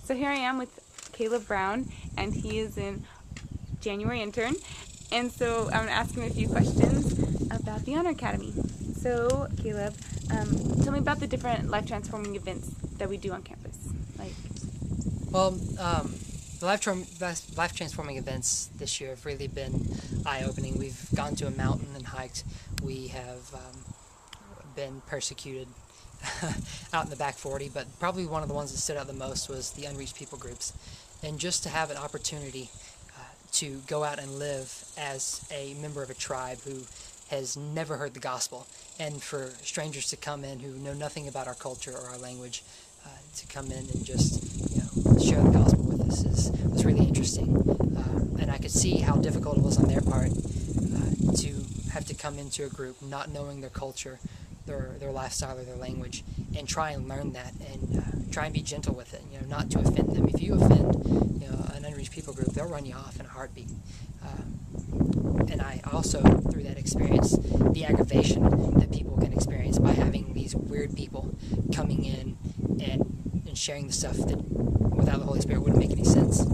So here I am with Caleb Brown, and he is in January intern. And so I'm going to ask him a few questions about the Honor Academy. So Caleb, tell me about the different life transforming events that we do on campus. Well, the life transforming events this year have really been eye-opening. We've gone to a mountain and hiked. We have been persecuted out in the back 40, but probably one of the ones that stood out the most was the unreached people groups. And just to have an opportunity to go out and live as a member of a tribe who has never heard the gospel, and for strangers to come in who know nothing about our culture or our language, to come in and just share the gospel with us was really interesting. And I could see how difficult it was on their part to have to come into a group not knowing their culture, their lifestyle, or their language, and try and learn that, and try and be gentle with it, not to offend them. If you offend an unreached people group, they'll run you off in a heartbeat. And I also, through that experience, the aggravation that people can experience by having these weird people coming in and sharing the stuff that without the Holy Spirit wouldn't make any sense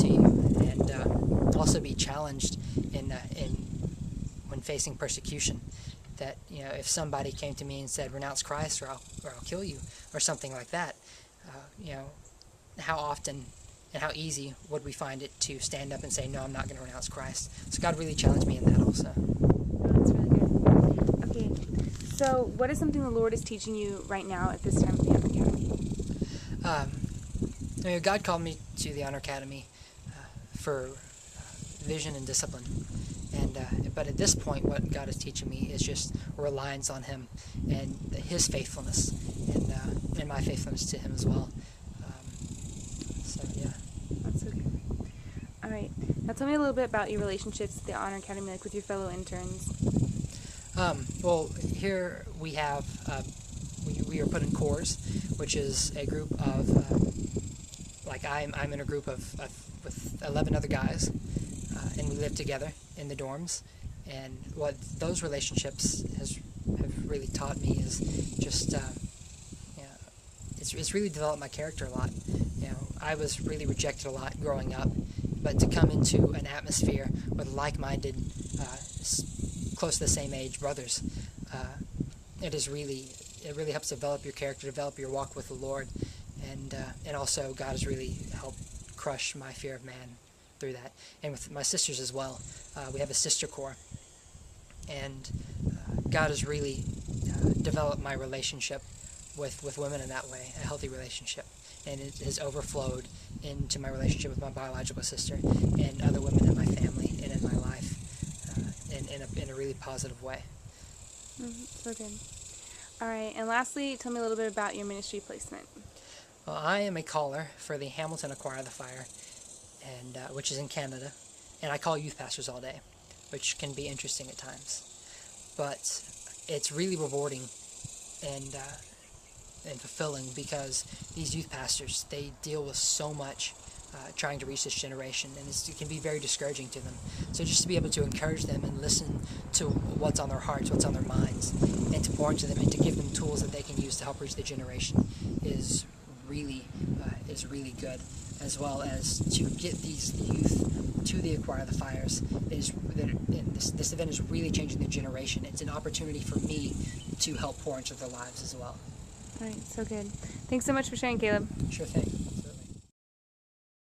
to you, and also be challenged in when facing persecution. That if somebody came to me and said, "Renounce Christ, or I'll kill you," or something like that, how often and how easy would we find it to stand up and say, "No, I'm not going to renounce Christ"? So God really challenged me in that also. Oh, that's really good. Okay, so what is something the Lord is teaching you right now at this time of the Honor Academy? God called me to the Honor Academy for vision and discipline. But at this point, what God is teaching me is just reliance on Him and His faithfulness, and my faithfulness to Him as well. So yeah. That's so good. All right. Now tell me a little bit about your relationships at the Honor Academy, like with your fellow interns. Well, here we have we are put in cores, which is a group of I'm in a group with 11 other guys, and we live together in the dorms. And what those relationships have really taught me is just it's really developed my character a lot. I was really rejected a lot growing up, but to come into an atmosphere with like-minded, close to the same age brothers, it really helps develop your character, develop your walk with the Lord, and also God has really helped crush my fear of man through that. And with my sisters as well, we have a sister corps, and God has really developed my relationship with women in that way, a healthy relationship, and it has overflowed into my relationship with my biological sister and other women in my family and in my life, in a really positive way. So good. All right, and lastly, tell me a little bit about your ministry placement. Well, I am a caller for the Hamilton Choir of the Fire, and which is in Canada, and I call youth pastors all day, which can be interesting at times, but it's really rewarding and fulfilling, because these youth pastors, they deal with so much trying to reach this generation, and it can be very discouraging to them. So just to be able to encourage them and listen to what's on their hearts, what's on their minds, and to pour into them and to give them tools that they can use to help reach the generation is really good, as well as to get these youth to the Choir of the Fires. This event is really changing the generation. It's an opportunity for me to help pour into their lives as well. All right, so good. Thanks so much for sharing, Caleb. Sure thing.